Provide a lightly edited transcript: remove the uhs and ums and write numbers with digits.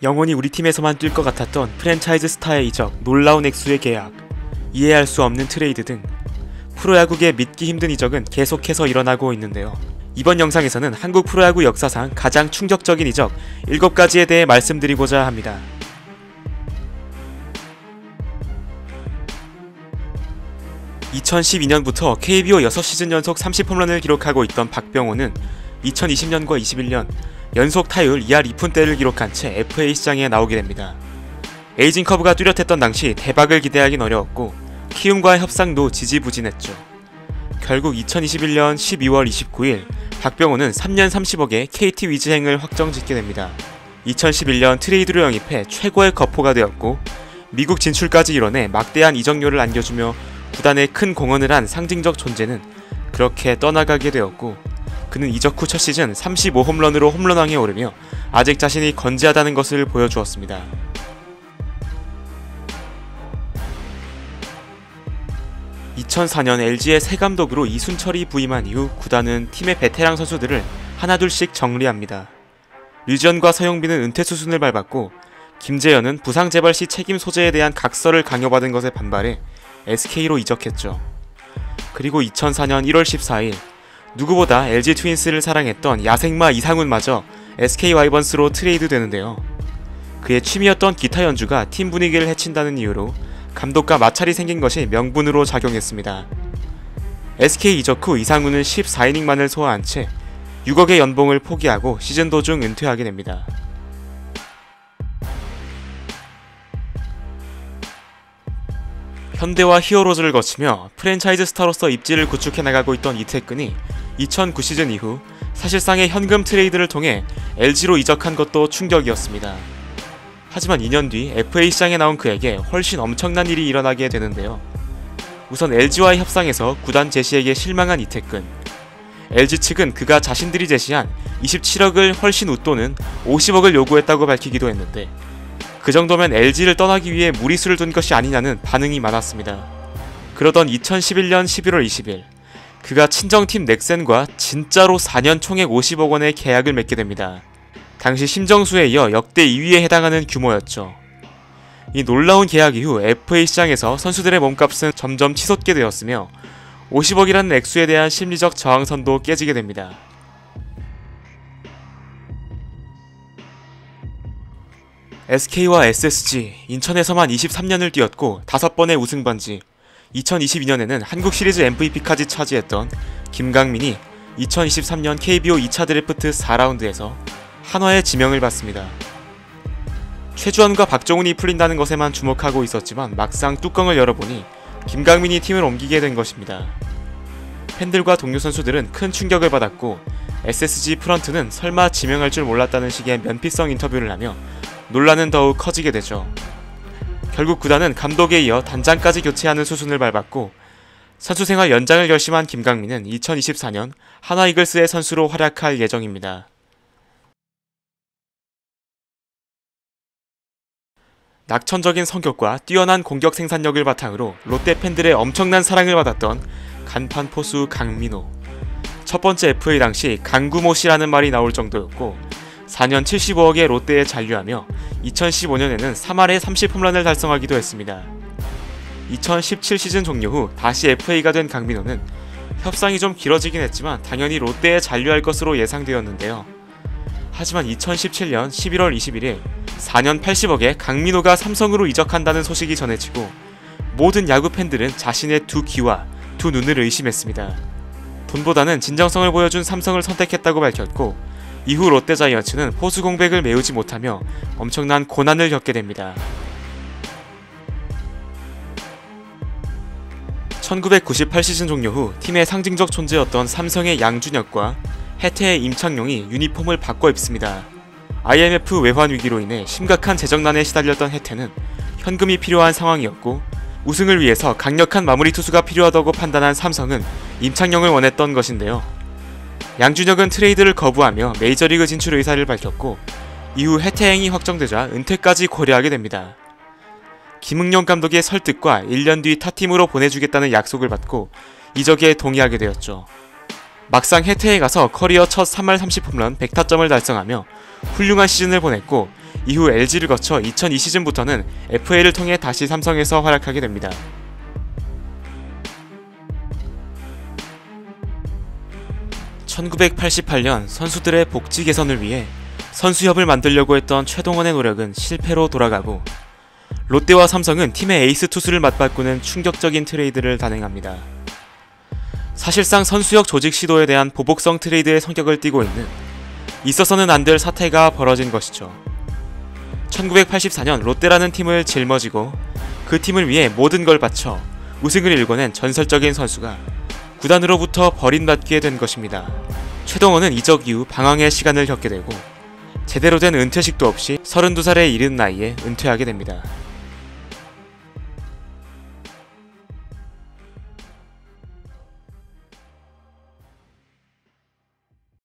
영원히 우리 팀에서만 뛸 것 같았던 프랜차이즈 스타의 이적, 놀라운 액수의 계약, 이해할 수 없는 트레이드 등 프로야구계 믿기 힘든 이적은 계속해서 일어나고 있는데요. 이번 영상에서는 한국 프로야구 역사상 가장 충격적인 이적 7가지에 대해 말씀드리고자 합니다. (2012년부터) KBO 6시즌 연속 30홈런을 기록하고 있던 박병호는 2020년과 21년 연속 타율 2할 2푼대를 기록한 채 FA 시장에 나오게 됩니다. 에이징 커브가 뚜렷했던 당시 대박을 기대하긴 어려웠고 키움과의 협상도 지지부진했죠. 결국 2021년 12월 29일 박병호는 3년 30억의 KT 위즈행을 확정짓게 됩니다. 2011년 트레이드로 영입해 최고의 거포가 되었고 미국 진출까지 이뤄내 막대한 이적료를 안겨주며 구단에 큰 공헌을 한 상징적 존재는 그렇게 떠나가게 되었고, 그는 이적 후 첫 시즌 35홈런으로 홈런왕에 오르며 아직 자신이 건재하다는 것을 보여주었습니다. (2004년) LG의 새 감독으로 이순철이 부임한 이후 구단은 팀의 베테랑 선수들을 하나둘씩 정리합니다. 류지현과 서영빈은 은퇴 수순을 밟았고 김재현은 부상 재발 시 책임 소재에 대한 각서를 강요받은 것에 반발해 SK로 이적했죠. 그리고 2004년 1월 14일 누구보다 LG 트윈스를 사랑했던 야생마 이상훈마저 SK 와이번스로 트레이드 되는데요. 그의 취미였던 기타 연주가 팀 분위기를 해친다는 이유로 감독과 마찰이 생긴 것이 명분으로 작용했습니다. SK 이적 후 이상훈은 14이닝만을 소화한 채 6억의 연봉을 포기하고 시즌 도중 은퇴하게 됩니다. 현대와 히어로즈를 거치며 프랜차이즈 스타로서 입지를 구축해 나가고 있던 이태근이 2009 시즌 이후 사실상의 현금 트레이드를 통해 LG로 이적한 것도 충격이었습니다. 하지만 2년 뒤 FA 시장에 나온 그에게 훨씬 엄청난 일이 일어나게 되는데요. 우선 LG와의 협상에서 구단 제시에게 실망한 이태근. LG 측은 그가 자신들이 제시한 27억을 훨씬 웃도는 50억을 요구했다고 밝히기도 했는데, 그 정도면 LG를 떠나기 위해 무리수를 둔 것이 아니냐는 반응이 많았습니다. 그러던 2011년 11월 20일 그가 친정팀 넥센과 진짜로 4년 총액 50억 원의 계약을 맺게 됩니다. 당시 심정수에 이어 역대 2위에 해당하는 규모였죠. 이 놀라운 계약 이후 FA 시장에서 선수들의 몸값은 점점 치솟게 되었으며 50억이라는 액수에 대한 심리적 저항선도 깨지게 됩니다. SK와 SSG, 인천에서만 23년을 뛰었고 5번의 우승반지, 2022년에는 한국 시리즈 MVP까지 차지했던 김강민이 2023년 KBO 2차 드래프트 4라운드에서 한화의 지명을 받습니다. 최주환과 박정훈이 풀린다는 것에만 주목하고 있었지만 막상 뚜껑을 열어보니 김강민이 팀을 옮기게 된 것입니다. 팬들과 동료 선수들은 큰 충격을 받았고 SSG 프런트는 설마 지명할 줄 몰랐다는 식의 면피성 인터뷰를 하며 논란은 더욱 커지게 되죠. 결국 구단은 감독에 이어 단장까지 교체하는 수순을 밟았고 선수생활 연장을 결심한 김강민은 2024년 한화 이글스의 선수로 활약할 예정입니다. 낙천적인 성격과 뛰어난 공격 생산력을 바탕으로 롯데 팬들의 엄청난 사랑을 받았던 간판 포수 강민호. 첫 번째 FA 당시 강구모씨라는 말이 나올 정도였고 4년 75억에 롯데에 잔류하며 2015년에는 3할에 30홈런을 달성하기도 했습니다. 2017 시즌 종료 후 다시 FA가 된 강민호는 협상이 좀 길어지긴 했지만 당연히 롯데에 잔류할 것으로 예상되었는데요. 하지만 2017년 11월 21일 4년 80억에 강민호가 삼성으로 이적한다는 소식이 전해지고 모든 야구 팬들은 자신의 두 귀와 두 눈을 의심했습니다. 돈보다는 진정성을 보여준 삼성을 선택했다고 밝혔고 이후 롯데자이언츠는 포수 공백을 메우지 못하며 엄청난 고난을 겪게 됩니다. 1998 시즌 종료 후 팀의 상징적 존재였던 삼성의 양준혁과 해태의 임창용이 유니폼을 바꿔 입습니다. IMF 외환 위기로 인해 심각한 재정난에 시달렸던 해태는 현금이 필요한 상황이었고 우승을 위해서 강력한 마무리 투수가 필요하다고 판단한 삼성은 임창용을 원했던 것인데요. 양준혁은 트레이드를 거부하며 메이저리그 진출 의사를 밝혔고 이후 해태행이 확정되자 은퇴까지 고려하게 됩니다. 김응용 감독의 설득과 1년 뒤 타팀으로 보내주겠다는 약속을 받고 이적에 동의하게 되었죠. 막상 해태에 가서 커리어 첫 3할 30홈런 100타점을 달성하며 훌륭한 시즌을 보냈고 이후 LG를 거쳐 2002 시즌부터는 FA를 통해 다시 삼성에서 활약하게 됩니다. (1988년) 선수들의 복지 개선을 위해 선수협을 만들려고 했던 최동원의 노력은 실패로 돌아가고, 롯데와 삼성은 팀의 에이스 투수를 맞바꾸는 충격적인 트레이드를 단행합니다. 사실상 선수역 조직 시도에 대한 보복성 트레이드의 성격을 띠고 있는, 있어서는 안 될 사태가 벌어진 것이죠. 1984년 롯데라는 팀을 짊어지고 그 팀을 위해 모든 걸 바쳐 우승을 일궈낸 전설적인 선수가 구단으로부터 버림받게 된 것입니다. 최동원은 이적 이후 방황의 시간을 겪게 되고 제대로 된 은퇴식도 없이 32살에 이른 나이에 은퇴하게 됩니다.